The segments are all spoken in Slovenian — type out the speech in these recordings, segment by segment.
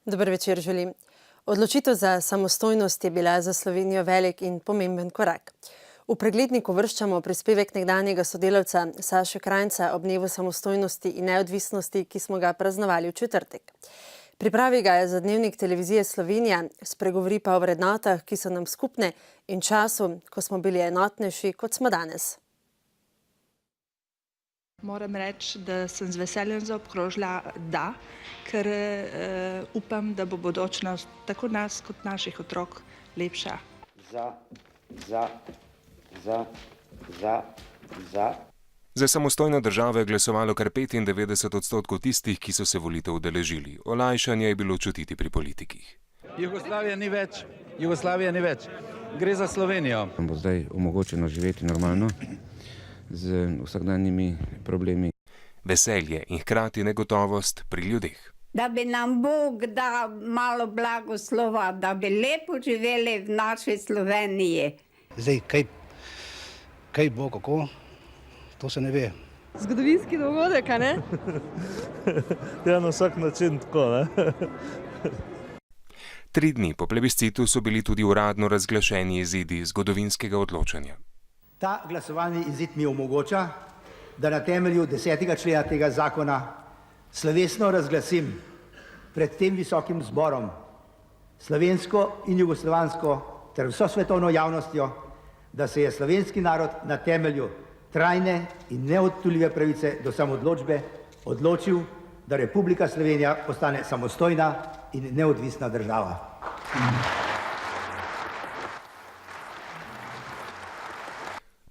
Dober večer želim. Odločitev za samostojnost je bila za Slovenijo velik in pomemben korak. V preglednik uvrščamo prispevek nekdanjega sodelavca Saše Krajnca ob dnevu samostojnosti in neodvisnosti, ki smo ga praznovali v četrtek. Pripravi ga je za Dnevnik televizije Slovenija, spregovori pa o vrednotah, ki so nam skupne, in času, ko smo bili enotnejši, kot smo danes. Moram reči, da sem z veseljem zaobkrožila da, ker upam, da bo bodočnost tako nas kot naših otrok lepša. Za samostojno državo je glasovalo kar 95% tistih, ki so se volitev udeležili. Olajšanje je bilo čutiti pri politikih. Jugoslavija ni več. Gre za Slovenijo. Bo zdaj omogočeno živeti normalno z vsakdanjimi problemi. Veselje in hkrati negotovost pri ljudeh. Da bi nam Bog dal malo blagoslova, da bi lepo živeli v naši Sloveniji. Zdaj, kaj bo, kako, to se ne ve. Zgodovinski dogodek, a ne? Ja, na vsak način tako, ne? 3 dni po plebiscitu so bili tudi uradno razglašeni izidi zgodovinskega odločanja. Ta glasovalni izid mi omogoča, da na temelju 10. člena tega zakona slovesno razglasim pred tem visokim zborom, slovensko in jugoslovansko ter vso svetovno javnostjo, da se je slovenski narod na temelju trajne in neodtujljive pravice do samoodločbe odločil, da Republika Slovenija postane samostojna in neodvisna država.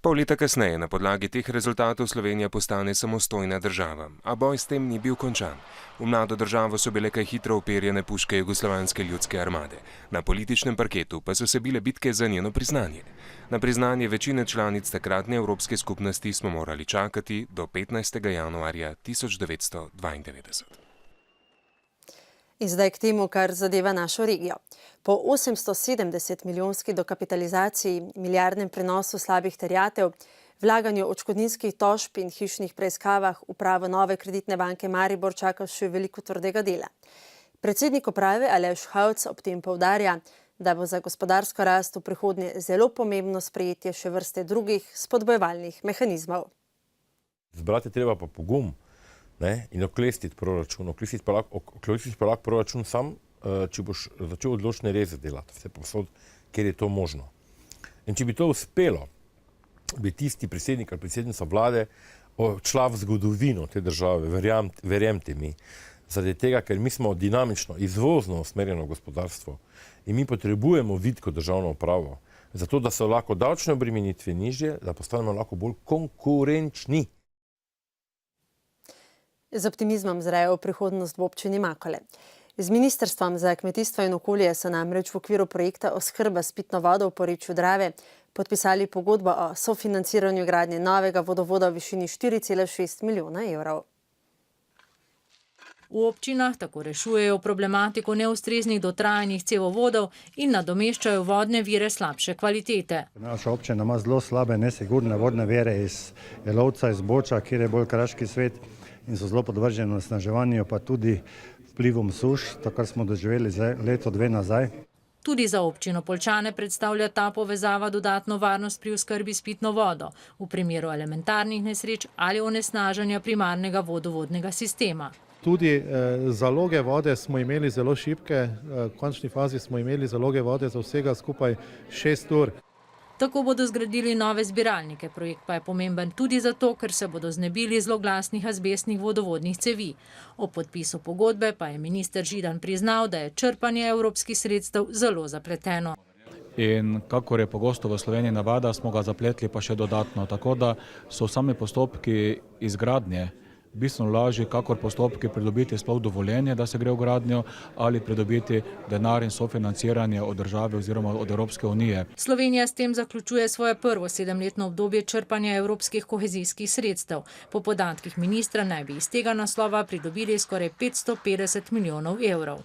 Pol leta kasneje na podlagi teh rezultatov Slovenija postane samostojna država, a boj s tem ni bil končan. V mlado državo so bile kaj hitro uperjene puške Jugoslovanske ljudske armade. Na političnem parketu pa so se bile bitke za njeno priznanje. Na priznanje večine članic takratne Evropske skupnosti smo morali čakati do 15. januarja 1992. In zdaj k temu, kar zadeva našo regijo. Po 870 milijonski dokapitalizaciji, milijardnem prenosu slabih terjatev, vlaganju odškodninskih tožb in hišnih preiskavah upravo nove kreditne banke Maribor čaka še veliko tvrdega dela. Predsednik uprave Aleš Hauc ob tem poudarja, da bo za gospodarsko rast v prihodnje zelo pomembno sprejetje še vrste drugih spodbojevalnih mehanizmov. Zbrati treba pa pogum, ne, in oklestiti proračun. Oklestiti pa lahko proračun sam, če boš začel odločne reze delati, vse povsod, kjer je to možno. In če bi to uspelo, bi tisti predsednik ali predsednica vlade odšla v zgodovino te države, verjemite mi, zaradi tega, ker mi smo dinamično, izvozno usmerjeno gospodarstvo in mi potrebujemo vitko državno upravo, zato da so lahko davčne obremenitve nižje, da postanemo lahko bolj konkurenčni. Z optimizmom zrejo v prihodnost v občini Makole. Z Ministrstvom za kmetijstvo in okolje so namreč v okviru projekta Oskrba s pitno vodo v porečju Drave podpisali pogodbo o sofinanciranju gradnje novega vodovoda v višini 4,6 milijona evrov. V občinah tako rešujejo problematiko neustreznih dotrajanih cevovodov in nadomeščajo vodne vire slabše kvalitete. Naša občina ima zelo slabe, nesigurne vodne vire iz Jelovca, iz Boča, kjer je bolj kraški svet, in so zelo podvrženi onesnaževanju, pa tudi vplivom suš, to, kar smo doživeli leto, 2 nazaj. Tudi za občino Poljčane predstavlja ta povezava dodatno varnost pri oskrbi s pitno vodo v primeru elementarnih nesreč ali onesnaženja primarnega vodovodnega sistema. Tudi zaloge vode smo imeli zelo šibke, v končni fazi smo imeli zaloge vode za vsega skupaj 6 ur. Tako bodo zgradili nove zbiralnike. Projekt pa je pomemben tudi zato, ker se bodo znebili zloglasnih azbestnih vodovodnih cevi. O podpisu pogodbe pa je minister Židan priznal, da je črpanje evropskih sredstev zelo zapleteno. In kakor je pogosto v Sloveniji navada, smo ga zapletli pa še dodatno. Tako da so sami postopki izgradnje bistveno lažji, kakor postopki pridobiti sploh dovoljenje, da se gre v gradnjo, ali pridobiti denar in sofinanciranje od države oziroma od Evropske unije. Slovenija s tem zaključuje svoje prvo 7-letno obdobje črpanja evropskih kohezijskih sredstev. Po podatkih ministra naj bi iz tega naslova pridobili skoraj 550 milijonov evrov.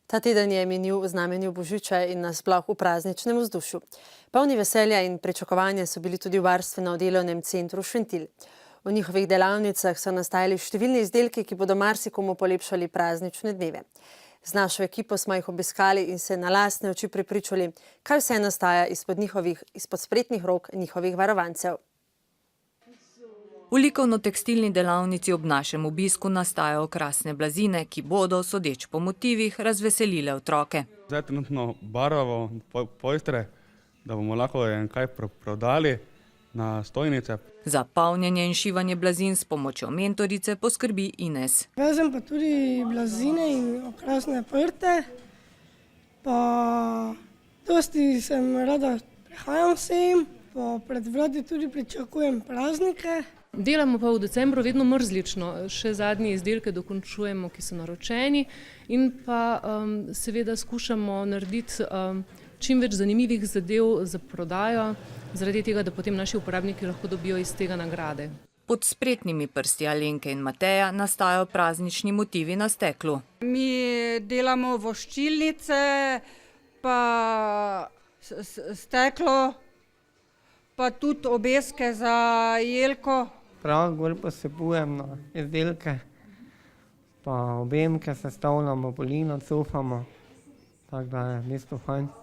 Ta teden je minil v znamenju Božiča in nasploh v prazničnem vzdušju. Polni veselja in pričakovanja so bili tudi v varstveno-delovnem centru Šentilj. V njihovih delavnicah so nastajali številni izdelki, ki bodo marsikomu polepšali praznične dneve. Z našo ekipo smo jih obiskali in se na lastne oči prepričali, kaj vse nastaja izpod spretnih rok njihovih varovancev. V likovno-tekstilni delavnici ob našem obisku nastajajo krasne blazine, ki bodo, sodeč po motivih, razveselile otroke. Zdaj trenutno barvamo pojstre, da bomo lahko kaj prodali na stojnice. Za polnjenje in šivanje blazin s pomočjo mentorice poskrbi Ines. Vezem pa tudi blazine in okrasne prte, pa dosti sem rada prehajam sem, pa pred vrati tudi pričakujem praznike. Delamo pa v decembru vedno mrzlično, še zadnje izdelke dokončujemo, ki so naročeni in pa seveda skušamo narediti čim več zanimivih zadev za prodajo, zaradi tega, da potem naši uporabniki lahko dobijo iz tega nagrade. Pod spretnimi prsti Alenke in Mateja nastajajo praznični motivi na steklu. Mi delamo voščilnice, pa steklo, pa tudi obeske za jelko. Prav gor posepujem na izdelke, pa objemke sestavljamo, polino cufamo, tako da je v bistvu fajn.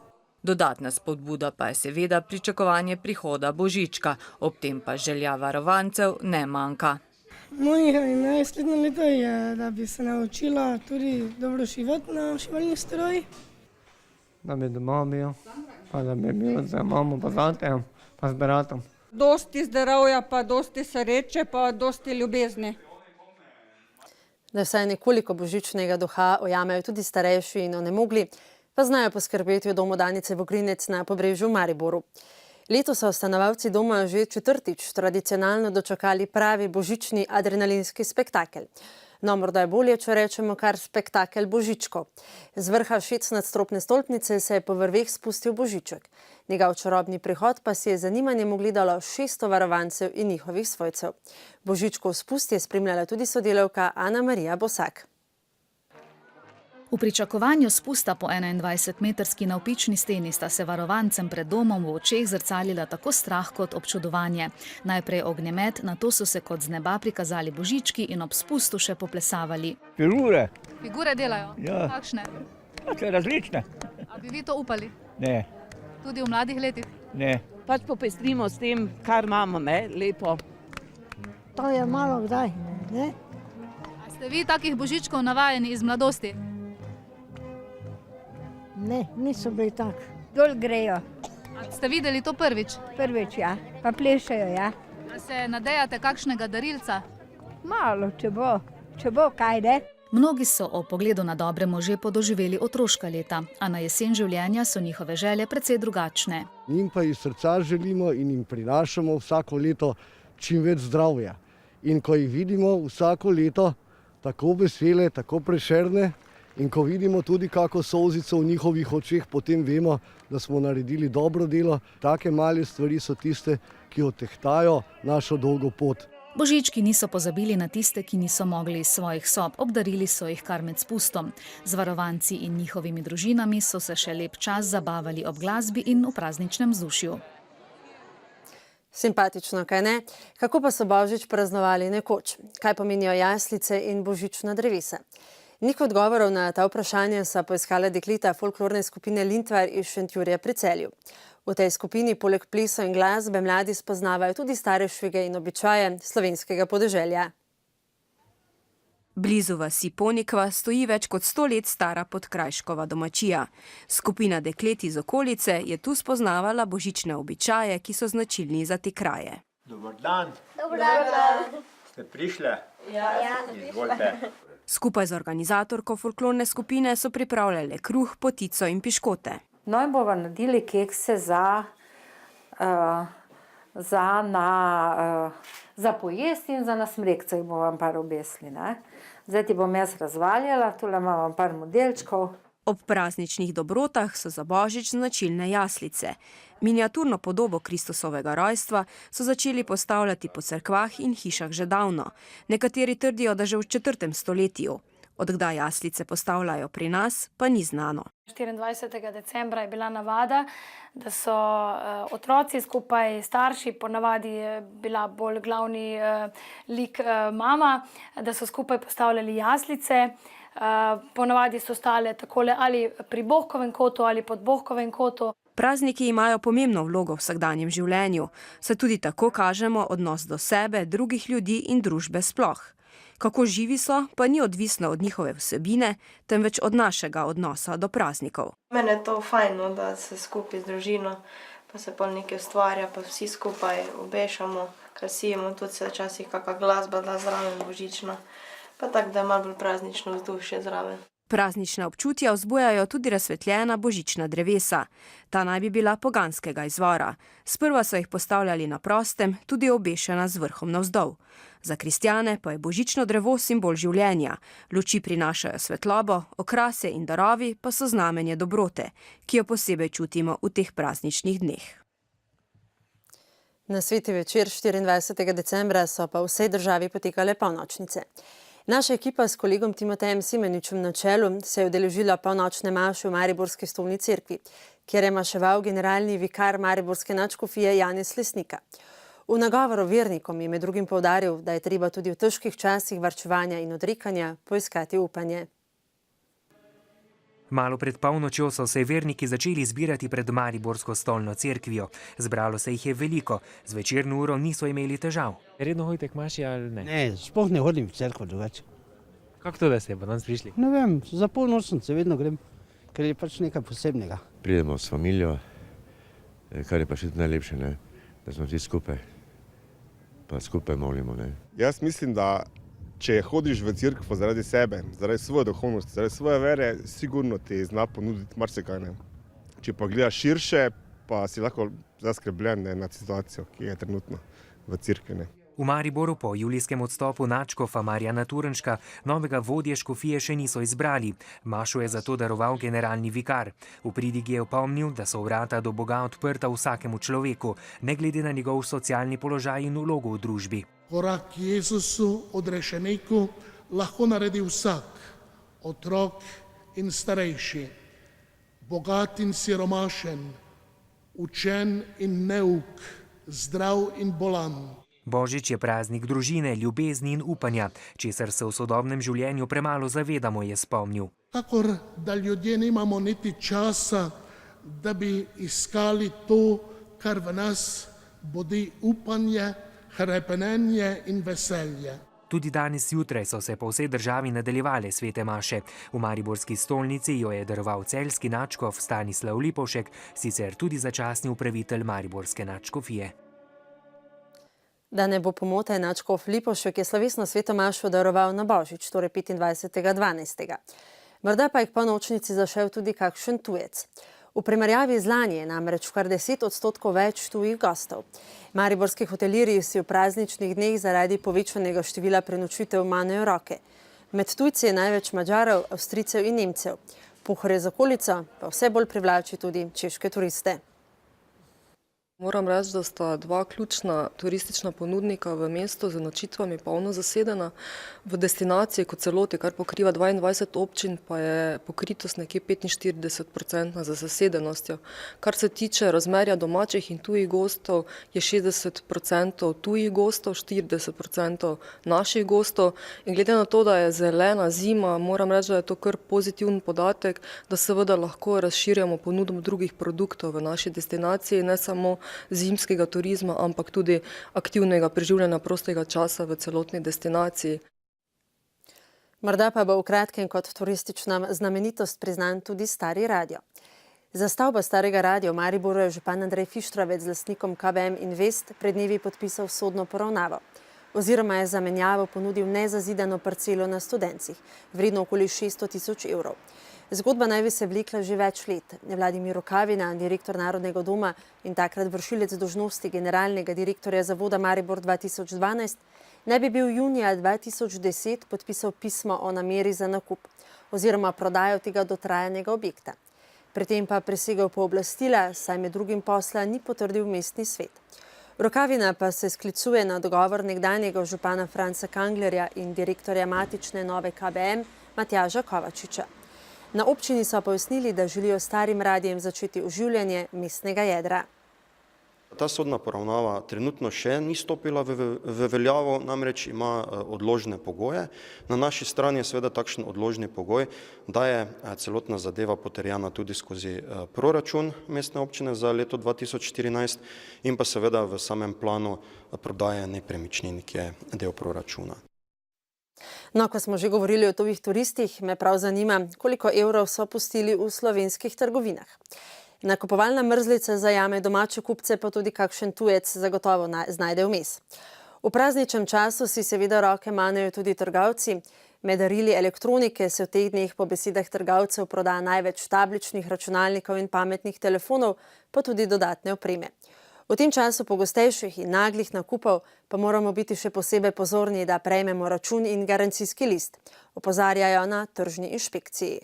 Dodatna spodbuda pa je seveda pričakovanje prihoda Božička, ob tem pa želja varovancev ne manjka. Moje naslednje leto je, da bi se naučila tudi dobro šivati na šivalnih strojih. Da bi doma bil, pa da bi bil z mamo, pa zatejem, pa z bratom. Dosti zdravja, pa dosti sreče, pa dosti ljubezni. Da vsaj nekoliko božičnega duha ojamejo tudi starejši in onemogli, pa znajo poskrbeti v domu Danice Vogrinec na Pobrežju v Mariboru. Letos so stanovalci doma že četrtič tradicionalno dočakali pravi božični adrenalinski spektakel. No, morda je bolje, če rečemo kar spektakel Božičko. Z vrha 6-nadstropne stolpnice se je po vrveh spustil Božiček. Njegov čarobni prihod pa si je zanimanjem ogledalo 600 varovancev in njihovih svojcev. Božičkov spust je spremljala tudi sodelavka Ana Marija Bosak. V pričakovanju spusta po 21-metrski navpični steni sta se varovancem pred domom v očeh zrcalila tako strah kot občudovanje. Najprej ognjemet, nato so se kot z neba prikazali božički in ob spustu še poplesavali. Figure. Figure delajo? Ja. Kakšne? Različne. A bi vi to upali? Ne. Tudi v mladih letih? Ne. Pač popestrimo s tem, kar imamo, ne, lepo. To je malo kdaj, ne? A ste vi takih božičkov navajeni iz mladosti? Ne, niso bili tak. Dol grejo. A ste videli to prvič? Prvič, ja. Pa plešajo, ja. A se nadejate kakšnega darilca? Malo, če bo kaj, ne? Mnogi so ob pogledu na dobre može podoživeli otroška leta, a na jesen življenja so njihove želje precej drugačne. Njim pa iz srca želimo in jim prinašamo vsako leto čim več zdravja. In ko jih vidimo vsako leto tako vesele, tako prešerne, in ko vidimo tudi kako solzico v njihovih očeh, potem vemo, da smo naredili dobro delo. Take male stvari so tiste, ki odtehtajo našo dolgo pot. Božički niso pozabili na tiste, ki niso mogli iz svojih sob, obdarili so jih kar med spustom. Z varovanci in njihovimi družinami so se še lep čas zabavali ob glasbi in v prazničnem vzdušju. Simpatično, kaj ne? Kako pa so Božič praznovali nekoč? Kaj pomenijo jaslice in božična drevesa? Nekaj odgovorov na ta vprašanja so poiskala dekleta folklorne skupine Lindvar iz Šentjurja pri Celju. V tej skupini poleg plesov in glasbe mladi spoznavajo tudi stare švige in običaje slovenskega podeželja. Blizu vasi Ponikva stoji več kot 100 let stara Podkrajškova domačija. Skupina deklet iz okolice je tu spoznavala božične običaje, ki so značilni za te kraje. Dobar dan. Dobar dan. Ste prišle? Ja. Izvolite. Skupaj z organizatorko folklorne skupine so pripravljale kruh, potico in piškote. No in bomo naredili kekse za pojesti in za nasmrekce jih bomo vam par obesli. Zdaj ti bom jaz razvaljala, tule imam par modelčkov. Ob prazničnih dobrotah so za Božič značilne jaslice. Miniaturno podobo Kristusovega rojstva so začeli postavljati po cerkvah in hišah že davno. Nekateri trdijo, da že v 4. stoletju. Od kdaj jaslice postavljajo pri nas, pa ni znano. 24. decembra je bila navada, da so otroci skupaj starši, ponavadi je bila bolj glavni lik mama, da so skupaj postavljali jaslice. Ponavadi so stale takole ali pri Bohkovem kotu ali pod Bohkovem kotu. Prazniki imajo pomembno vlogo v vsakdanjem življenju, saj tudi tako kažemo odnos do sebe, drugih ljudi in družbe sploh. Kako živi so, pa ni odvisno od njihove vsebine, temveč od našega odnosa do praznikov. Mene je to fajn, da se skupaj z družino, pa se pol nekaj ustvarja, pa vsi skupaj obešamo, krasimo, tudi se včasih kakšna glasba da zraven božična, pa tako, da je malo bolj praznično vzdušje zraven. Praznična občutja vzbujajo tudi razsvetljena božična drevesa. Ta naj bi bila poganskega izvora. Sprva so jih postavljali na prostem, tudi obešena z vrhom navzdol. Za kristjane pa je božično drevo simbol življenja. Luči prinašajo svetlobo, okrasje in darovi pa so znamenje dobrote, ki jo posebej čutimo v teh prazničnih dneh. Na sveti večer 24. decembra so pa v vsej državi potekale polnočnice. Naša ekipa s kolegom Timotejem Simeničem na čelu se je udeležila polnočne maše v Mariborski stolni cerkvi, kjer je maševal generalni vikar mariborske nadškofije Janez Lesnika. V nagovoru vernikom je med drugim poudaril, da je treba tudi v težkih časih varčevanja in odrekanja poiskati upanje. Malo pred polnočjo so se verniki začeli zbirati pred Mariborsko stolno cerkvijo. Zbralo se jih je veliko, z večerno uro niso imeli težav. Redno hodite k maši ali ne? Ne, sploh ne hodim v cerkev drugače. Kako to, da ste pa danes prišli? Ne vem, za polnočnice vedno grem, ker je pač nekaj posebnega. Pridemo s familijo, kar je pa še najlepše, ne? Da smo vsi skupaj, pa skupaj molimo. Ne? Jaz mislim, da če hodiš v cerkev zaradi sebe, zaradi svoje duhovnosti, zaradi svoje vere, sigurno ti zna ponuditi marsikaj. Ne? Če pa gledaš širše, pa si lahko zaskrbljen nad situacijo, ki je trenutno v cerkvi. Ne? V Mariboru po julijskem odstopu nadškofa Marjana Turnška novega vodje škofije še niso izbrali. Mašo je zato daroval generalni vikar. V pridigi je opomnil, da so vrata do Boga odprta vsakemu človeku, ne glede na njegov socialni položaj in vlogo v družbi. Korak k Jezusu, odrešeniku, lahko naredi vsak, otrok in starejši, bogat in siromašen, učen in neuk, zdrav in bolan. Božič je praznik družine, ljubezni in upanja, česar se v sodobnem življenju premalo zavedamo, je spomnil. Kakor da ljudje nimamo niti časa, da bi iskali to, kar v nas budi upanje, hrepenenje in veselje. Tudi danes zjutraj so se po vsej državi nadaljevale svete maše. V mariborski stolnici jo je daroval celjski nadškof Stanislav Lipovšek, sicer tudi začasni upravitelj mariborske nadškofije. Da ne bo pomote, nadškof Lipovšek je slovesno sveto mašo daroval na Božič, torej 25.12. Morda pa je k polnočnici zašel tudi kakšen tujec. V primerjavi z lani je namreč kar 10% več tujih gostov. Mariborski hotelirji si v prazničnih dneh zaradi povečanega števila prenočitev manejo roke. Med tujci je največ Madžarov, Avstrijcev in Nemcev. Pohorje z okolico pa vse bolj privlači tudi češke turiste. Moram reči, da sta dva ključna turistična ponudnika v mestu z nočitvami polno zasedena. V destinaciji kot celoti, kar pokriva 22 občin, pa je pokritost nekje 45% za zasedenostjo. Kar se tiče razmerja domačih in tujih gostov, je 60% tujih gostov, 40% naših gostov. In glede na to, da je zelena zima, moram reči, da je to kar pozitiven podatek, da seveda lahko razširjamo ponudbo drugih produktov v naši destinaciji, ne samo zimskega turizma, ampak tudi aktivnega preživljanja prostega časa v celotni destinaciji. Morda pa bo v kratkem kot turistična znamenitost priznan tudi stari radio. Za stavbo starega radia v Mariboru je župan Andrej Fištravec z lastnikom KBM Invest pred dnevi podpisal sodno poravnavo. Oziroma je za menjavo ponudil nezazidano parcelo na Studencih, vredno okoli 600 000 evrov. Zgodba naj bi se vlekla že več let. Vladimir Rukavina, direktor Narodnega doma in takrat vršilec dolžnosti generalnega direktorja Zavoda Maribor 2012, naj bi bil junija 2010 podpisal pismo o nameri za nakup oziroma prodajo tega dotrajanega objekta. Pri tem pa presegel pooblastila, saj med drugim posla ni potrdil mestni svet. Rukavina pa se sklicuje na dogovor nekdanjega župana Franca Kanglerja in direktorja matične nove KBM Matjaža Kovačiča. Na občini so pojasnili, da želijo starim radijem začeti oživljanje mestnega jedra. Ta sodna poravnava trenutno še ni stopila v veljavo, namreč ima odložne pogoje. Na naši strani je seveda takšen odložni pogoj, da je celotna zadeva potrjena tudi skozi proračun mestne občine za leto 2014 in pa seveda v samem planu prodaje nepremičnin, ki je del proračuna. No, ko smo že govorili o tujih turistih, me prav zanima, koliko evrov so pustili v slovenskih trgovinah. Nakupovalna mrzlica zajame domače kupce, pa tudi kakšen tujec zagotovo znajde vmes. V prazničnem času si seveda roke manejo tudi trgovci. Med darili elektronike se v teh dneh po besedah trgovcev proda največ tabličnih računalnikov in pametnih telefonov, pa tudi dodatne opreme. V tem času pogostejših in naglih nakupov pa moramo biti še posebej pozorni, da prejmemo račun in garancijski list, opozarjajo na tržni inšpekciji.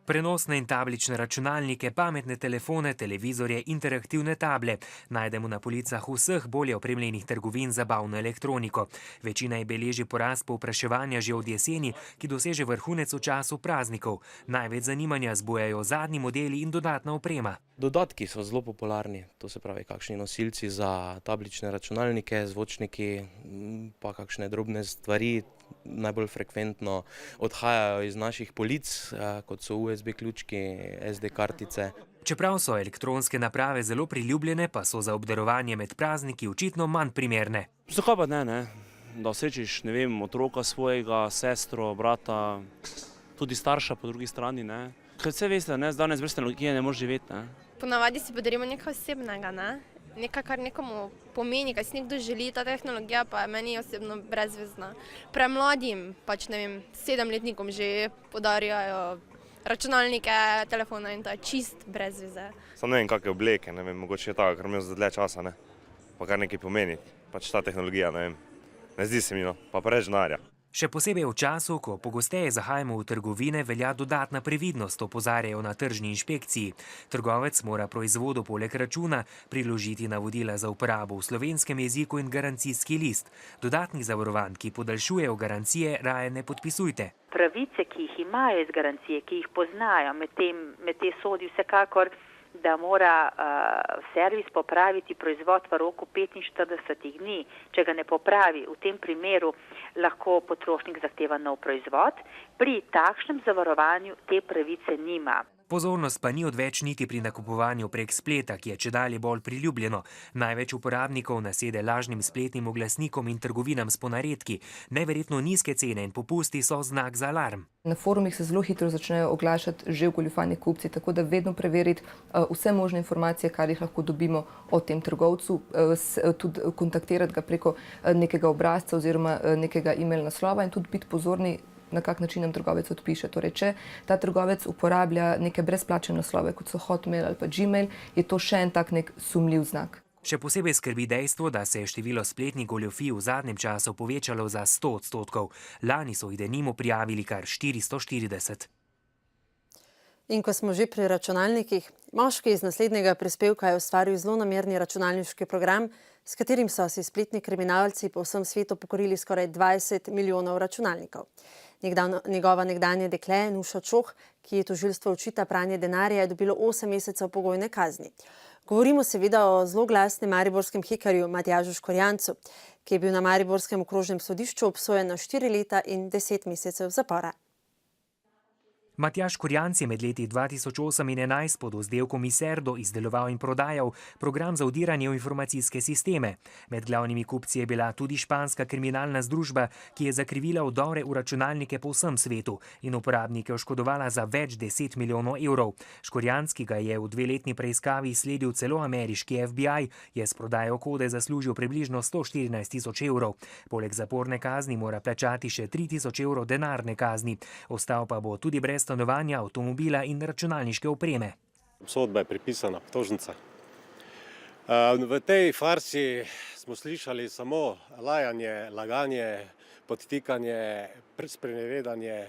Prenosne in tablične računalnike, pametne telefone, televizorje, interaktivne table najdemo na policah vseh bolje opremljenih trgovin za zabavno elektroniko. Večina je beleži porast povpraševanja že od jeseni, ki doseže vrhunec v času praznikov. Največ zanimanja zbujajo zadnji modeli in dodatna oprema. Dodatki so zelo popularni, to se pravi kakšni nosilci za tablične računalnike, zvočniki, pa kakšne drobne stvari. Najbolj frekventno odhajajo iz naših polic, kot so USB ključki, SD kartice. Čeprav so elektronske naprave zelo priljubljene, pa so za obdarovanje med prazniki očitno manj primerne. Zakaj pa ne? Da srečiš, ne vem, otroka svojega, sestro, brata, tudi starša po drugi strani, ne. Ker vse veste, ne, z danes brez tehnologije ne moreš živeti, ne. Ponavadi si podarimo nekaj osebnega, ne. Nekaj, kar nekomu pomeni, kaj si nekdo želi, ta tehnologija pa je meni osebno brezvezna. Premladim, pač ne vem, 7-letnikom že podarjajo računalnike, telefone in to je čist brezveze. Sam ne vem, kakve obleke, ne vem, mogoče je tako, ker imel za dlje časa, ne. Pa kar nekaj pomeni, pač ta tehnologija, ne vem. Ne zdi se mi, no, pa preveč denarja. Še posebej v času, ko pogosteje zahajamo v trgovine, velja dodatna previdnost, opozarjajo na tržni inšpekciji. Trgovec mora proizvodu poleg računa priložiti navodila za uporabo v slovenskem jeziku in garancijski list. Dodatnih zavarovanj, ki podaljšujejo garancije, raje ne podpisujte. Pravice, ki jih imajo iz garancije, ki jih poznajo, med te sodi vsekakor, da mora servis popraviti proizvod v roku 45 dni. Če ga ne popravi, v tem primeru lahko potrošnik zahteva nov proizvod. Pri takšnem zavarovanju te pravice nima. Pozornost pa ni odveč niti pri nakupovanju prek spleta, ki je čedalje bolj priljubljeno. Največ uporabnikov nasede lažnim spletnim oglasnikom in trgovinam s ponaredki. Neverjetno nizke cene in popusti so znak za alarm. Na forumih se zelo hitro začnejo oglašati že ogoljufani kupci, tako da vedno preveriti vse možne informacije, kar jih lahko dobimo o tem trgovcu, tudi kontaktirati ga preko nekega obrazca oziroma nekega e-mail naslova in tudi biti pozorni, na kak način nam trgovec odpiše. Torej, če ta trgovec uporablja neke brezplačne naslove, kot so Hotmail ali pa Gmail, je to še en tak nek sumljiv znak. Še posebej skrbi dejstvo, da se je število spletnih goljufij v zadnjem času povečalo za 100%. Lani so jih denimo prijavili kar 440. In ko smo že pri računalnikih, moški iz naslednjega prispevka je ustvaril zlonamerni računalniški program, s katerim so si spletni kriminalci po vsem svetu pokorili skoraj 20 milijonov računalnikov. Njegova nekdanje dekle, Nuša Čoh, ki je tožilstvo očita pranje denarja, je dobilo 8 mesecev pogojne kazni. Govorimo seveda o zloglasnem mariborskem hekerju Matjažu Škorjancu, ki je bil na mariborskem okrožnem sodišču obsojen na 4 leta in 10 mesecev zapora. Matjaž Škorjanc je med leti 2008 in 2011 pod vzdevkom Iserdo izdeloval in prodajal program za vdiranje v informacijske sisteme. Med glavnimi kupci je bila tudi španska kriminalna združba, ki je zakrivila vdore v računalnike po vsem svetu in uporabnike oškodovala za več 10 milijonov evrov. Škorjanc, ki ga je v 2-letni preiskavi sledil celo ameriški FBI, je s prodajo kode zaslužil približno 114 tisoč evrov. Poleg zaporne kazni mora plačati še 3 tisoč evrov denarne kazni. Ostal pa bo tudi brez stanovanja, avtomobila in računalniške opreme. Obsodba je pripisana obtožnica. V tej farsi smo slišali samo lajanje, laganje, podtikanje, sprenevedanje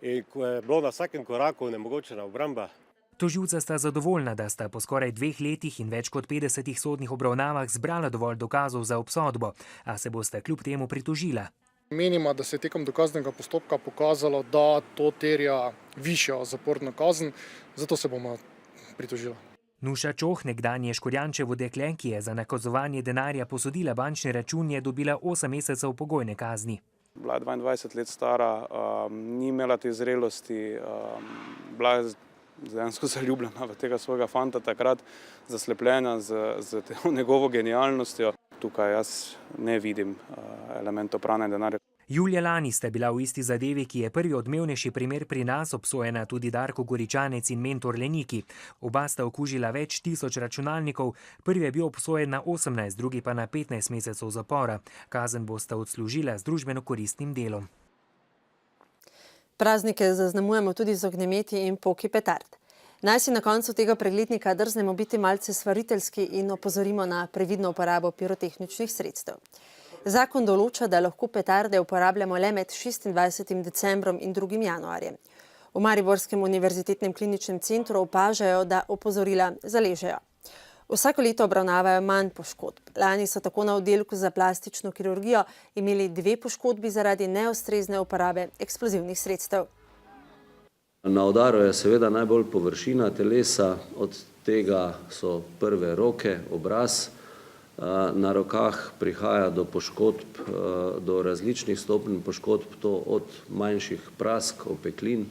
in ko je bilo na vsakem koraku onemogočena obramba. Tožilca sta zadovoljna, da sta po skoraj 2 letih in več kot 50 sodnih obravnavah zbrala dovolj dokazov za obsodbo, a se bosta kljub temu pritožila. Menimo, da se je tekom dokaznega postopka pokazalo, da to terja višjo zaporno kazen, zato se bomo pritožili. Nuša Čoh, nekdanje Škorjančevo dekle, ki je za nakazovanje denarja posodila bančni račun, je dobila 8 mesecev pogojne kazni. Bila je 22 let stara, ni imela te zrelosti, bila je dejansko zaljubljena v tega svojega fanta takrat, zaslepljena z njegovo genialnostjo. Tukaj jaz ne vidim elementov pranja denarja. Julija lani sta bila v isti zadevi, ki je prvi odmevnejši primer pri nas, obsojena tudi Darko Goričanec in mentor Leniki. Oba sta okužila več tisoč računalnikov, prvi je bil obsojen na 18, drugi pa na 15 mesecev zapora. Kazen bosta odslužila z družbeno koristnim delom. Praznike zaznamujemo tudi z ognjemeti in poki petard. Naj si na koncu tega preglednika drznemo biti malce svariteljski in opozorimo na previdno uporabo pirotehničnih sredstev. Zakon določa, da lahko petarde uporabljamo le med 26. decembrom in 2. januarjem. V Mariborskem univerzitetnem kliničnem centru opažajo, da opozorila zaležejo. Vsako leto obravnavajo manj poškodb. Lani so tako na oddelku za plastično kirurgijo imeli 2 poškodbi zaradi neustrezne uporabe eksplozivnih sredstev. Na udaru je seveda najbolj površina telesa, od tega so prve roke, obraz. Na rokah prihaja do poškodb, do različnih stopenj poškodb, to od manjših prask, opeklin,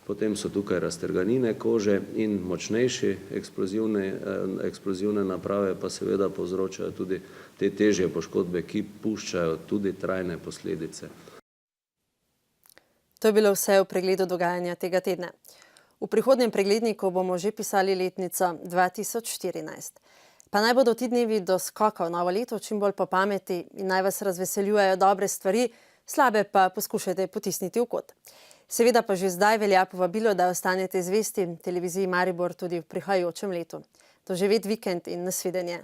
potem so tukaj raztrganine kože in močnejše eksplozivne naprave pa seveda povzročajo tudi te težje poškodbe, ki puščajo tudi trajne posledice. To je bilo vse v pregledu dogajanja tega tedna. V prihodnjem pregledniku bomo že pisali letnico 2014. Pa naj bodo ti dnevi do skoka v novo leto čim bolj po pameti in naj vas razveseljujejo dobre stvari, slabe pa poskušajte potisniti v kot. Seveda pa že zdaj velja povabilo, da ostanete zvesti televiziji Maribor tudi v prihajajočem letu. Doživet vikend in nasvidenje.